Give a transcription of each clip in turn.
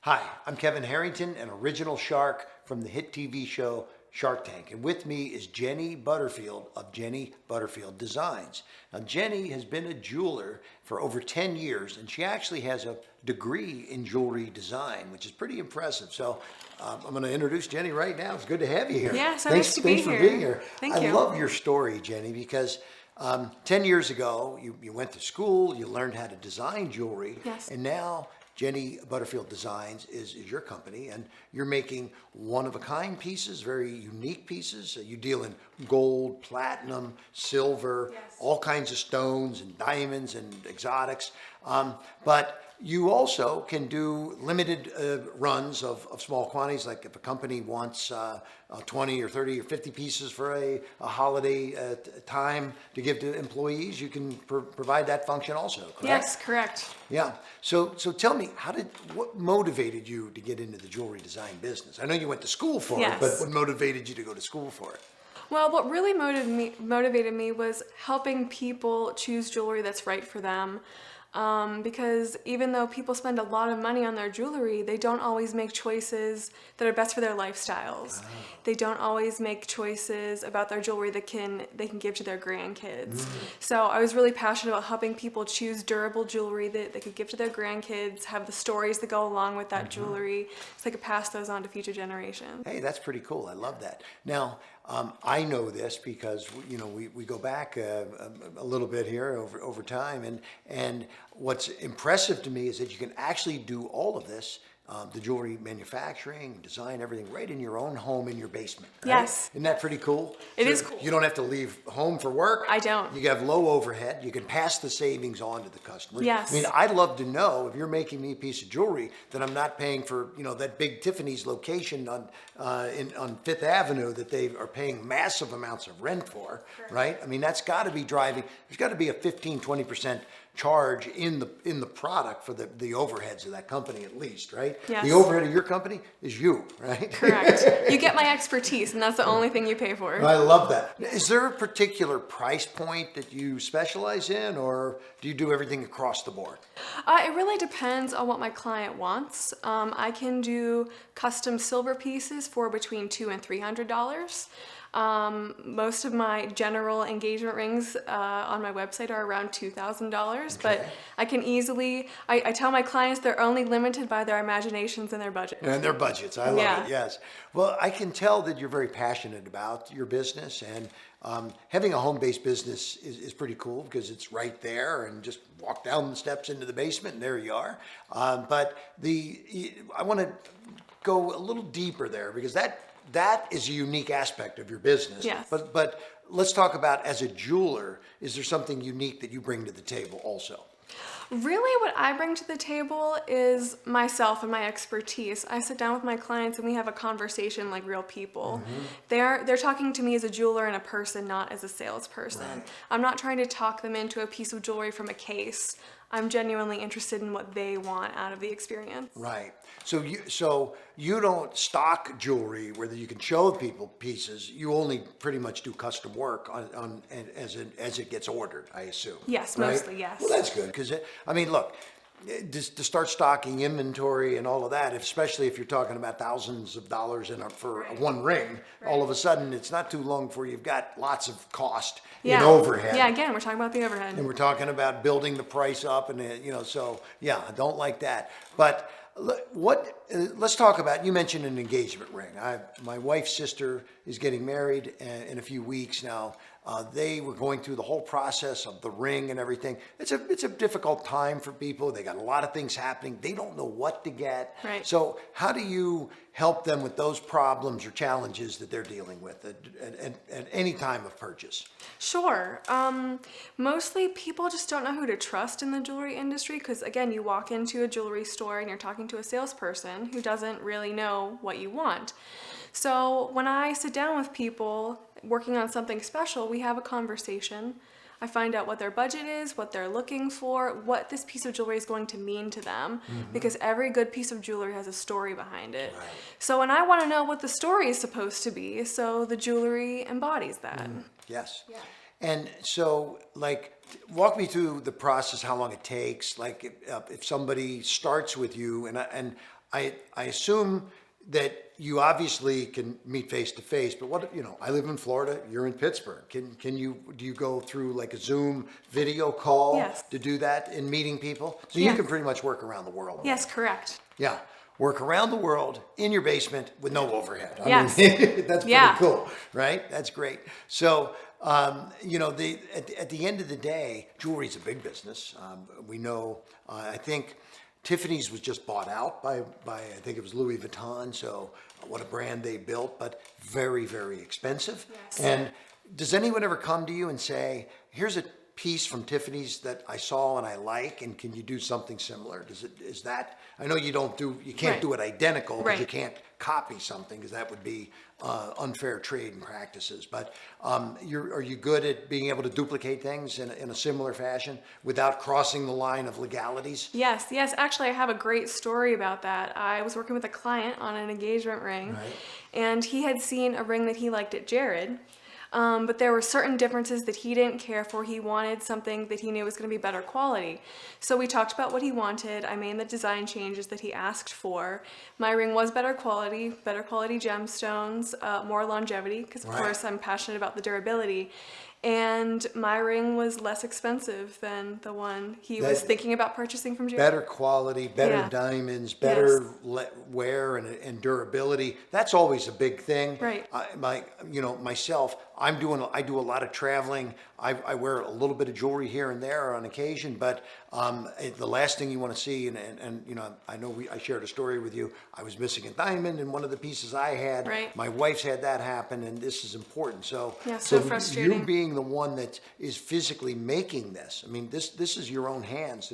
Hi, I'm Kevin Harrington, an original shark from the hit TV show Shark Tank. And with me is Jenny Butterfield of Jenny Butterfield Designs. Now, Jenny has been a jeweler for over 10 years, and she actually has a degree in jewelry design, which is pretty impressive. So I'm going to introduce Jenny right now. It's good to have you here. Yeah, so thanks, nice to thanks be for here. being here. Thank you. I love your story, Jenny, because 10 years ago, you went to school, you learned how to design jewelry, Yes. and now Jenny Butterfield Designs is your company, and you're making one-of-a-kind pieces, very unique pieces. You deal in gold, platinum, silver, Yes. all kinds of stones and diamonds and exotics. But you also can do limited runs of small quantities, like if a company wants 20 or 30 or 50 pieces for a holiday time to give to employees, you can provide that function also, correct? Yes, correct. Yeah. So tell me, what motivated you to get into the jewelry design business? I know you went to school for it, but Yes. what motivated you to go to school for it? Well, what really motivated me was helping people choose jewelry that's right for them. Because even though people spend a lot of money on their jewelry, they don't always make choices that are best for their lifestyles. Oh. They don't always make choices about their jewelry that they can give to their grandkids. So I was really passionate about helping people choose durable jewelry that they could give to their grandkids, have the stories that go along with that jewelry, so they could pass those on to future generations. Hey, that's pretty cool. I love that. Now, I know this because we go back a little bit here over time, and what's impressive to me is that you can actually do all of this, the jewelry manufacturing, design, everything right in your own home in your basement. Right? Yes. Isn't that pretty cool? It So is cool. You don't have to leave home for work. I don't. You have low overhead. You can pass the savings on to the customer. Yes. I mean, I'd love to know if you're making me a piece of jewelry that I'm not paying for, that big Tiffany's location on Fifth Avenue that they are paying massive amounts of rent for, right? I mean, that's got to be driving. There's got to be a 15-20% charge in the product for the overheads of that company at least, right? Yes. The overhead of your company is you, right? Correct. You get my expertise, and that's the only thing you pay for. I love that. Is there a particular price point that you specialize in, or do you do everything across the board? It really depends on what my client wants. I can do custom silver pieces for between $200 and $300. Most of my general engagement rings on my website are around $2,000, but I can easily, I tell my clients they're only limited by their imaginations and their budget. And their budgets. I love Yeah. it, yes. Well, I can tell that you're very passionate about your business, and having a home-based business is pretty cool because it's right there, and just walk down the steps into the basement and there you are. But I want to go a little deeper there because that is a unique aspect of your business. Yes. But let's talk about, as a jeweler, is there something unique that you bring to the table also? Really, what I bring to the table is myself and my expertise. I sit down with my clients and we have a conversation like real people. They're talking to me as a jeweler and a person, not as a salesperson. Right. I'm not trying to talk them into a piece of jewelry from a case. I'm genuinely interested in what they want out of the experience. Right. So you don't stock jewelry where you can show people pieces. You only pretty much do custom work on as it gets ordered, I assume. Yes, right? mostly, yes. Well, that's good because look, to start stocking inventory and all of that, especially if you're talking about thousands of dollars for one ring, all of a sudden it's not too long before you've got lots of cost in overhead. Yeah, again, we're talking about the overhead. And we're talking about building the price up, and so yeah, I don't like that. But let's talk about, you mentioned an engagement ring. My wife's sister is getting married in a few weeks now. They were going through the whole process of the ring and everything. It's a difficult time for people. They got a lot of things happening. They don't know what to get. Right. So how do you help them with those problems or challenges that they're dealing with at any time of purchase? Sure. Mostly people just don't know who to trust in the jewelry industry because, again, you walk into a jewelry store and you're talking to a salesperson who doesn't really know what you want. So when I sit down with people working on something special, we have a conversation. I find out what their budget is, what they're looking for, what this piece of jewelry is going to mean to them, because every good piece of jewelry has a story behind it. Right. So, and I want to know what the story is supposed to be, so the jewelry embodies that. Yes. Yeah. And so, walk me through the process, how long it takes. If somebody starts with you, and I assume that you obviously can meet face to face, but what, I live in Florida, you're in Pittsburgh. Do you go through like a Zoom video call Yes. to do that in meeting people? So you Yes. can pretty much work around the world. Yes, correct. Yeah. Work around the world in your basement with no overhead. Yes. Mean, that's pretty Yeah. cool, right? That's great. So, at the end of the day, jewelry's a big business. We know, I think Tiffany's was just bought out by I think it was Louis Vuitton. So what a brand they built, but very, very expensive. Yes. And does anyone ever come to you and say, here's a piece from Tiffany's that I saw and I like, and can you do something similar? Is that, I know you can't Right. do it identical, because you Right. can't copy something, because that would be unfair trading practices. But are you good at being able to duplicate things in a similar fashion without crossing the line of legalities? Yes, yes. Actually, I have a great story about that. I was working with a client on an engagement ring, Right. and he had seen a ring that he liked at Jared. But there were certain differences that he didn't care for. He wanted something that he knew was going to be better quality. So we talked about what he wanted. I made the design changes that he asked for. My ring was better quality gemstones, more longevity, because of Right. course I'm passionate about the durability. And my ring was less expensive than the one he was That- thinking about purchasing from Jared. Better quality, better Yeah. diamonds, better wear and durability. That's always a big thing. Right. Myself, I do a lot of traveling. I wear a little bit of jewelry here and there on occasion, but the last thing you want to see, I know I shared a story with you. I was missing a diamond in one of the pieces I had. Right. My wife's had that happen, and this is important. So, Yeah, so you frustrating. being the one that is physically making this, I mean, this is your own hands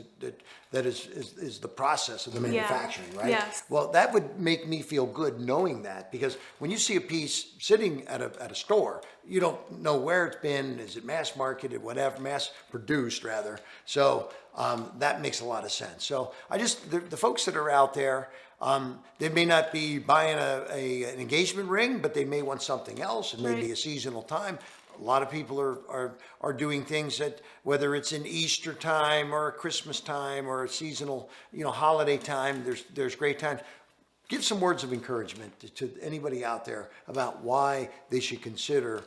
that is the process of the manufacturing, right? Yes. Well, that would make me feel good knowing that, because when you see a piece sitting at a store, you don't know where it's been. Is it mass marketed, whatever, mass produced rather? So that makes a lot of sense. So the folks that are out there, they may not be buying an engagement ring, but they may want something else. It may be Right. a seasonal time. A lot of people are doing things that, whether it's in Easter time or Christmas time or a seasonal, holiday time, there's great times. Give some words of encouragement to anybody out there about why they should consider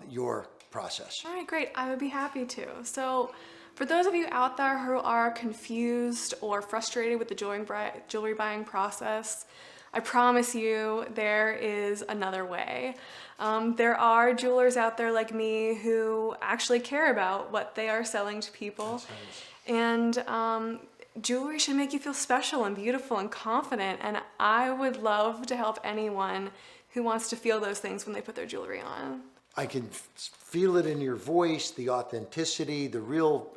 your process. All right, great. I would be happy to. So, for those of you out there who are confused or frustrated with the jewelry buying process, I promise you there is another way. There are jewelers out there like me who actually care about what they are selling to people. And jewelry should make you feel special and beautiful and confident. And I would love to help anyone who wants to feel those things when they put their jewelry on. I can feel it in your voice, the authenticity, the real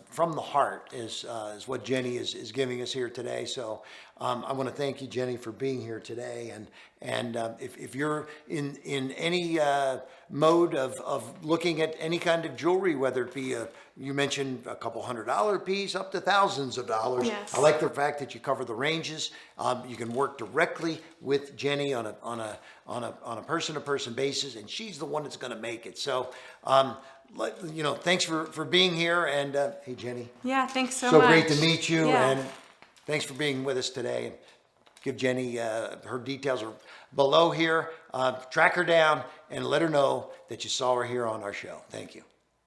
from the heart is what Jenny is giving us here today. So I want to thank you, Jenny, for being here today. And if you're in any mode of looking at any kind of jewelry, whether it be you mentioned a couple $100 piece up to thousands of dollars. Yes. I like the fact that you cover the ranges. You can work directly with Jenny on a person-to-person basis, and she's the one that's going to make it. So, thanks for being here. And hey, Jenny. Yeah, thanks so So much. great to meet you, Yeah. and thanks for being with us today. And give Jenny, her details are below here. Track her down and let her know that you saw her here on our show. Thank you.